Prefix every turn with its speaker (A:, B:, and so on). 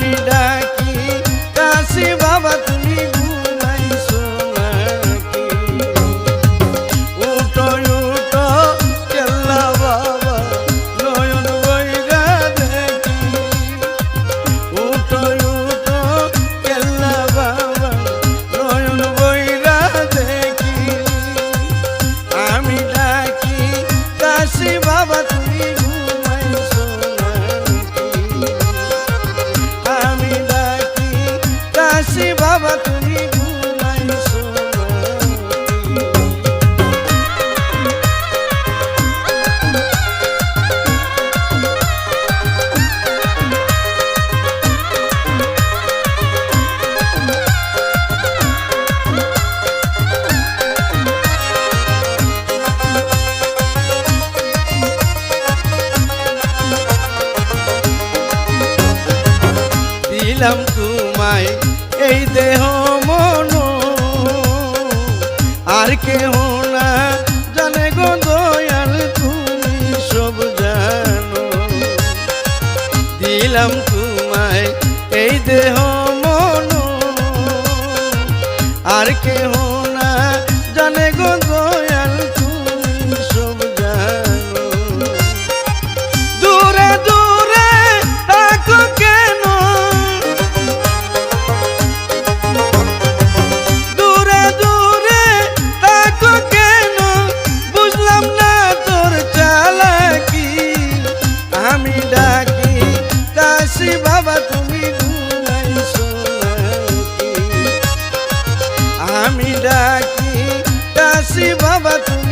A: আমি ডাকি কাশি বাবা তুমি ঘুমাইছো নাকি? উঠো উঠো কেল্লা বাবা নয়ন বইরা দেখি। উঠো উঠো কেল্লা বাবা নয়ন বইরা দেখি। আমি ডাকি কাশি বাবা তুমি ঘুমাইছো নাকি? আমি ডাকি কাশি বাবা তুমি ঘুমাইছো দিলাম তোমায় এই দেহ মন আর কেহ না জানে গো দয়াল তুমি সব জানো। দিলাম তোমায় এই দেহ মন আর কেহ না জানে গো দয়াল তুমি সব জানো। দূরে দূরে থাকো কেন, দূরে দূরে থাকো কেন, বুঝলাম না তোর চালাকি। আমি ডাকি কাশি বাবা তুমি ঘুমাইছো নাকি? আমি ডাকি কাশি বাবা তুমি